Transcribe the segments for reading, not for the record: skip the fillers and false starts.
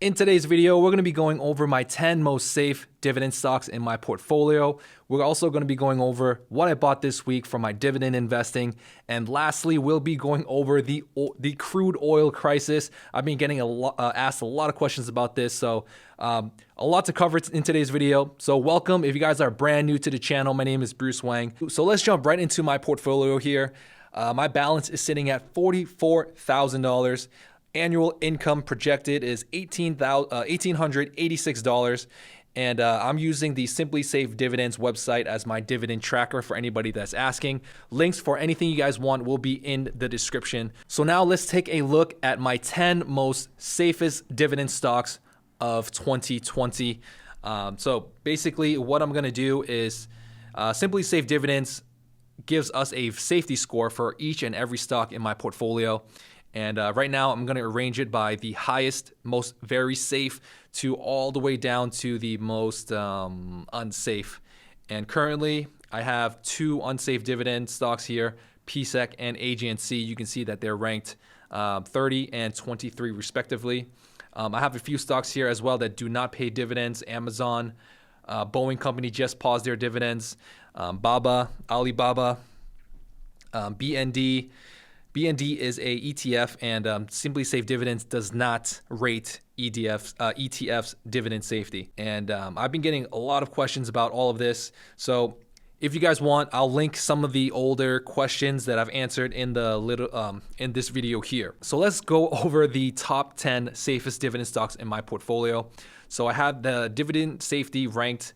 In today's video, we're going to be going over my 10 most safe dividend stocks in my portfolio. We're also going to be going over what I bought this week for my dividend investing. And lastly, we'll be going over the crude oil crisis. I've been getting asked a lot of questions about this, so a lot to cover in today's video. So welcome. If you guys are brand new to the channel, my name is Bruce Wang. So let's jump right into my portfolio here. My balance is sitting at $44,000. Annual income projected is $1,886. And I'm using the Simply Safe Dividends website as my dividend tracker for anybody that's asking. Links for anything you guys want will be in the description. So now let's take a look at my 10 most safest dividend stocks of 2020. So basically what I'm going to do is Simply Safe Dividends gives us a safety score for each and every stock in my portfolio. And right now, I'm going to arrange it by the highest, most very safe, to all the way down to the most unsafe. And currently, I have two unsafe dividend stocks here, PSEC and AGNC. You can see that they're ranked 30 and 23 respectively. I have a few stocks here as well that do not pay dividends. Amazon, Boeing Company just paused their dividends. Alibaba, BND. BND is a ETF, and Simply Safe Dividends does not rate ETF's dividend safety. And I've been getting a lot of questions about all of this. So if you guys want, I'll link some of the older questions that I've answered in the in this video here. So let's go over the top 10 safest dividend stocks in my portfolio. So I have the dividend safety ranked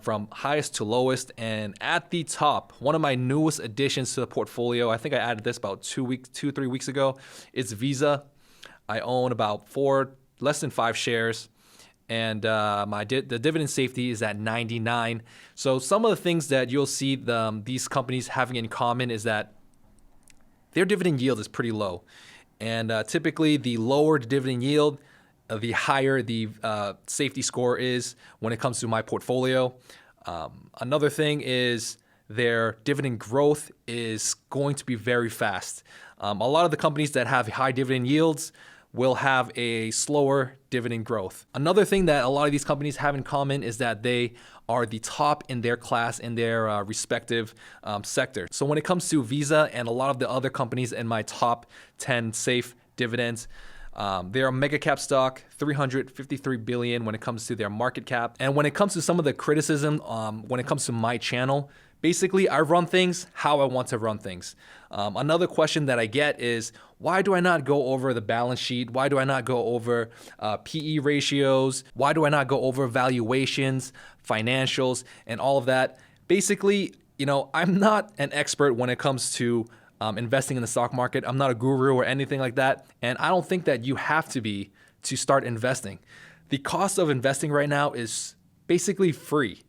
from highest to lowest, and at the top, one of my newest additions to the portfolio, I think I added this about 3 weeks ago, is Visa. I own about less than 5 shares, and the dividend safety is at 99. So some of the things that you'll see these companies having in common is that their dividend yield is pretty low, and typically the lower the dividend yield, the higher the safety score is when it comes to my portfolio. Another thing is their dividend growth is going to be very fast. A lot of the companies that have high dividend yields will have a slower dividend growth. Another thing that a lot of these companies have in common is that they are the top in their class in their respective sector. So when it comes to Visa and a lot of the other companies in my top 10 safe dividends, they're a mega cap stock, $353 billion when it comes to their market cap. And when it comes to some of the criticism, when it comes to my channel, basically I run things how I want to run things. Another question that I get is, why do I not go over the balance sheet? Why do I not go over PE ratios? Why do I not go over valuations, financials, and all of that? Basically, I'm not an expert when it comes to investing in the stock market. I'm not a guru or anything like that. And I don't think that you have to be to start investing. The cost of investing right now is basically free.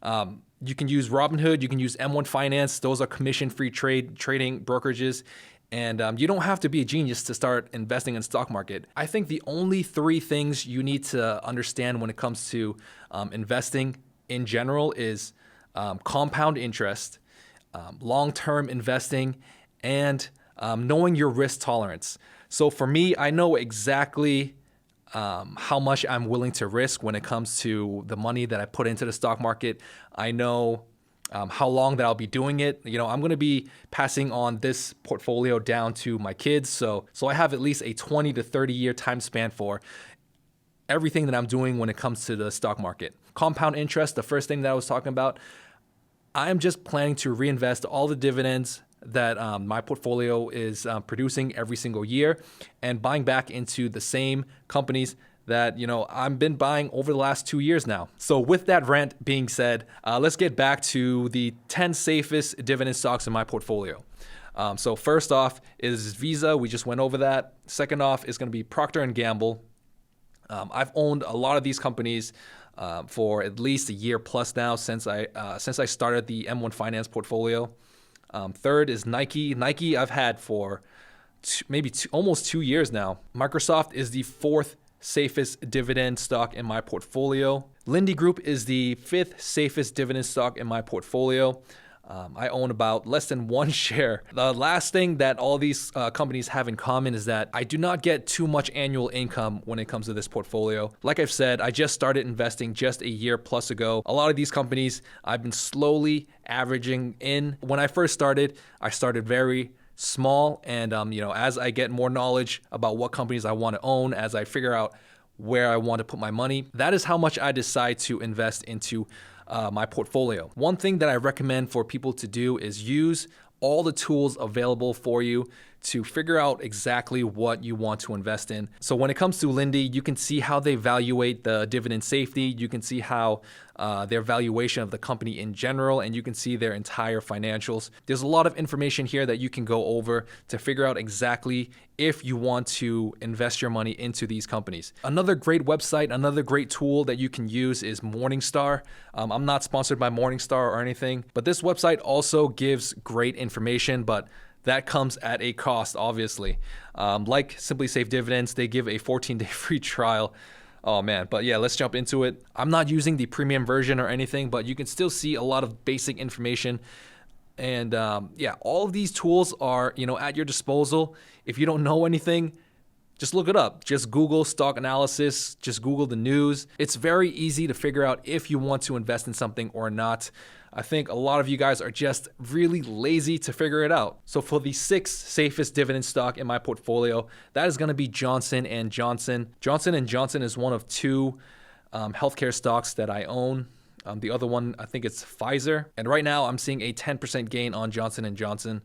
You can use Robinhood, you can use M1 Finance. Those are commission-free trading brokerages. And you don't have to be a genius to start investing in the stock market. I think the only 3 things you need to understand when it comes to investing in general is compound interest, long-term investing, and knowing your risk tolerance. So for me, I know exactly how much I'm willing to risk when it comes to the money that I put into the stock market. I know how long that I'll be doing it. I'm going to be passing on this portfolio down to my kids. So I have at least a 20 to 30 year time span for everything that I'm doing when it comes to the stock market. Compound interest, the first thing that I was talking about, I'm just planning to reinvest all the dividends that my portfolio is producing every single year and buying back into the same companies that I've been buying over the last 2 years now. So with that rant being said, let's get back to the 10 safest dividend stocks in my portfolio. So first off is Visa. We just went over that. Second off is going to be Procter & Gamble. I've owned a lot of these companies for at least a year plus now since I started the M1 Finance portfolio. Third is Nike. Nike I've had for almost 2 years now. Microsoft is the 4th safest dividend stock in my portfolio. Lindy Group is the 5th safest dividend stock in my portfolio. I own about less than one share. The last thing that all these companies have in common is that I do not get too much annual income when it comes to this portfolio. Like I've said, I just started investing just a year plus ago. A lot of these companies I've been slowly averaging in. When I first started, I started very small, and as I get more knowledge about what companies I want to own, as I figure out where I want to put my money, that is how much I decide to invest into my portfolio. One thing that I recommend for people to do is use all the tools available for you to figure out exactly what you want to invest in. So when it comes to Lindy, you can see how they evaluate the dividend safety. You can see how their valuation of the company in general, and you can see their entire financials. There's a lot of information here that you can go over to figure out exactly if you want to invest your money into these companies. Another great website, another great tool that you can use is Morningstar. I'm not sponsored by Morningstar or anything, but this website also gives great information, but that comes at a cost, obviously. Like Simply Safe Dividends, they give a 14-day free trial. Oh man, but yeah, let's jump into it. I'm not using the premium version or anything, but you can still see a lot of basic information. And all of these tools are, at your disposal. If you don't know anything, just look it up. Just Google stock analysis, just Google the news. It's very easy to figure out if you want to invest in something or not. I think a lot of you guys are just really lazy to figure it out. So for the 6th safest dividend stock in my portfolio, that is going to be Johnson & Johnson. Johnson & Johnson is one of 2 healthcare stocks that I own. The other one, I think it's Pfizer. And right now I'm seeing a 10% gain on Johnson & Johnson.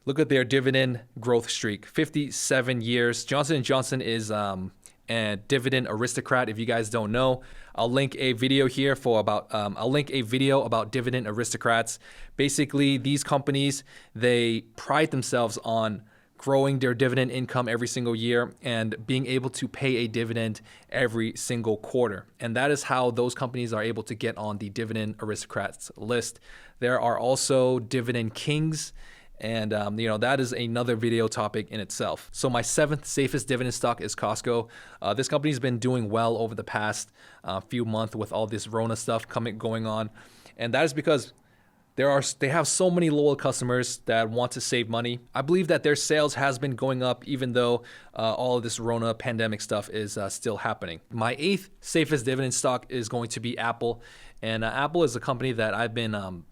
Look at their dividend growth streak, 57 years. Johnson & Johnson is a dividend aristocrat. If you guys don't know, I'll link a video here about dividend aristocrats. Basically, these companies, they pride themselves on growing their dividend income every single year and being able to pay a dividend every single quarter. And that is how those companies are able to get on the dividend aristocrats list. There are also dividend kings, and that is another video topic in itself. So my 7th safest dividend stock is Costco. This company's been doing well over the past few months with all this Rona stuff going on, and that is because they have so many loyal customers that want to save money. I believe that their sales has been going up even though all of this Rona pandemic stuff is still happening. My 8th safest dividend stock is going to be Apple, and Apple is a company that I've been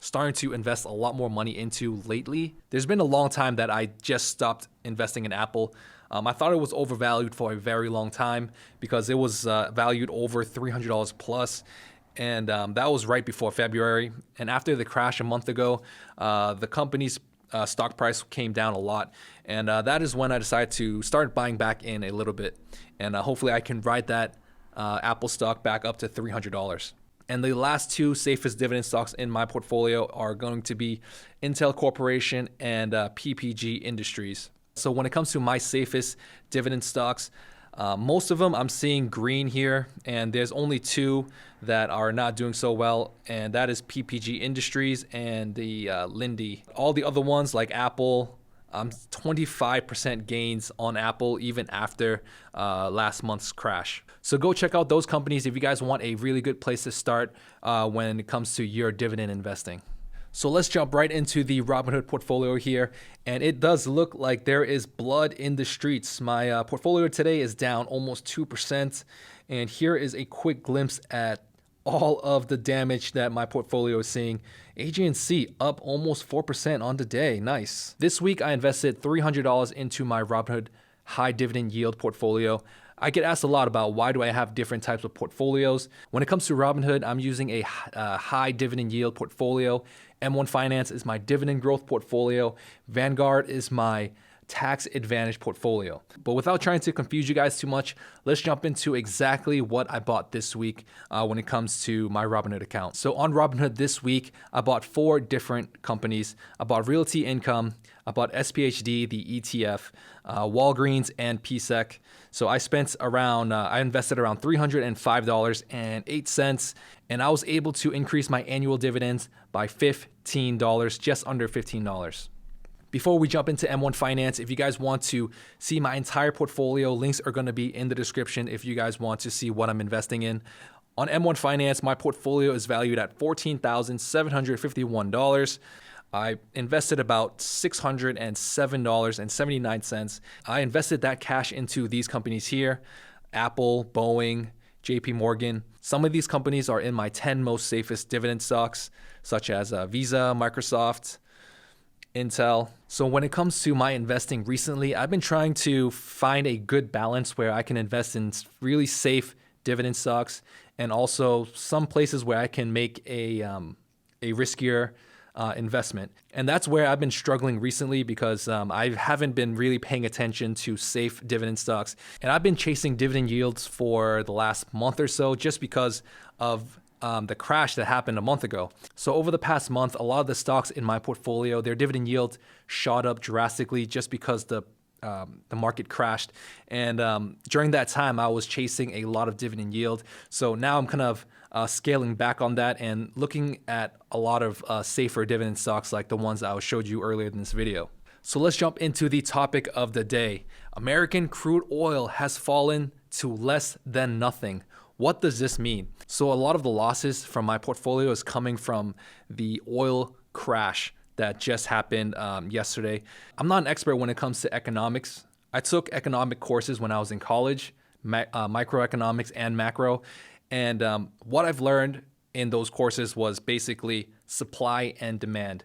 starting to invest a lot more money into lately. There's been a long time that I just stopped investing in Apple. I thought it was overvalued for a very long time because it was valued over $300 plus. And that was right before February. And after the crash a month ago, the company's stock price came down a lot. And that is when I decided to start buying back in a little bit. And hopefully I can ride that Apple stock back up to $300. And the last 2 safest dividend stocks in my portfolio are going to be Intel Corporation and PPG Industries. So when it comes to my safest dividend stocks, most of them I'm seeing green here, and there's only 2 that are not doing so well, and that is PPG Industries and the Lindy. All the other ones like Apple, 25% gains on Apple even after last month's crash. So go check out those companies if you guys want a really good place to start when it comes to your dividend investing. So let's jump right into the Robinhood portfolio here. And it does look like there is blood in the streets. My portfolio today is down almost 2%. And here is a quick glimpse at all of the damage that my portfolio is seeing. AGNC up almost 4% on the day. Nice. This week I invested $300 into my Robinhood high dividend yield portfolio. I get asked a lot about why do I have different types of portfolios. When it comes to Robinhood, I'm using a high dividend yield portfolio. M1 Finance is my dividend growth portfolio. Vanguard is my tax advantage portfolio. But without trying to confuse you guys too much, let's jump into exactly what I bought this week when it comes to my Robinhood account. So on Robinhood this week, I bought 4 different companies. I bought Realty Income, I bought SPHD, the ETF, Walgreens, and PSEC. So I invested around $305.08, and I was able to increase my annual dividends by $15, just under $15. Before we jump into M1 Finance, if you guys want to see my entire portfolio, links are going to be in the description if you guys want to see what I'm investing in. On M1 Finance, my portfolio is valued at $14,751. I invested about $607.79. I invested that cash into these companies here: Apple, Boeing, JP Morgan. Some of these companies are in my 10 most safest dividend stocks, such as Visa, Microsoft, Intel. So when it comes to my investing recently, I've been trying to find a good balance where I can invest in really safe dividend stocks and also some places where I can make a riskier investment. And that's where I've been struggling recently because I haven't been really paying attention to safe dividend stocks. And I've been chasing dividend yields for the last month or so just because of the crash that happened a month ago. So over the past month, a lot of the stocks in my portfolio, their dividend yield shot up drastically just because the market crashed. And during that time, I was chasing a lot of dividend yield. So now I'm kind of scaling back on that and looking at a lot of safer dividend stocks like the ones I showed you earlier in this video. So let's jump into the topic of the day. American crude oil has fallen to less than nothing. What does this mean? So a lot of the losses from my portfolio is coming from the oil crash that just happened yesterday. I'm not an expert when it comes to economics. I took economic courses when I was in college, microeconomics and macro. And what I've learned in those courses was basically supply and demand.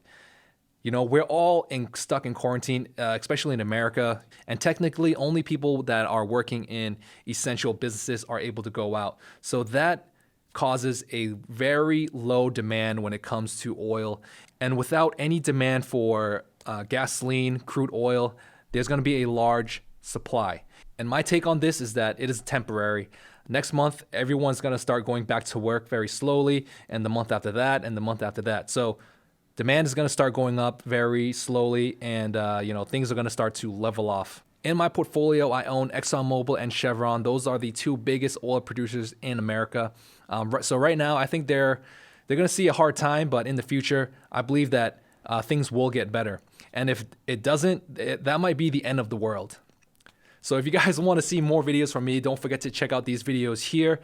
You know, we're all stuck in quarantine, especially in America. And technically, only people that are working in essential businesses are able to go out. So that causes a very low demand when it comes to oil. And without any demand for gasoline, crude oil, there's going to be a large supply. And my take on this is that it is temporary. Next month, everyone's going to start going back to work very slowly, and the month after that, and the month after that. So demand is going to start going up very slowly, and things are going to start to level off. In my portfolio, I own ExxonMobil and Chevron. Those are the two biggest oil producers in America. So right now, I think they're going to see a hard time, but in the future, I believe that things will get better. And if it doesn't, that might be the end of the world. So if you guys want to see more videos from me, don't forget to check out these videos here.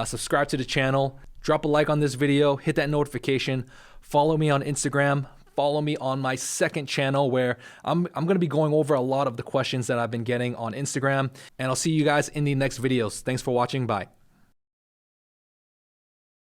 Subscribe to the channel. Drop a like on this video. Hit that notification. Follow me on Instagram. Follow me on my second channel where I'm going to be going over a lot of the questions that I've been getting on Instagram. And I'll see you guys in the next videos. Thanks for watching. Bye.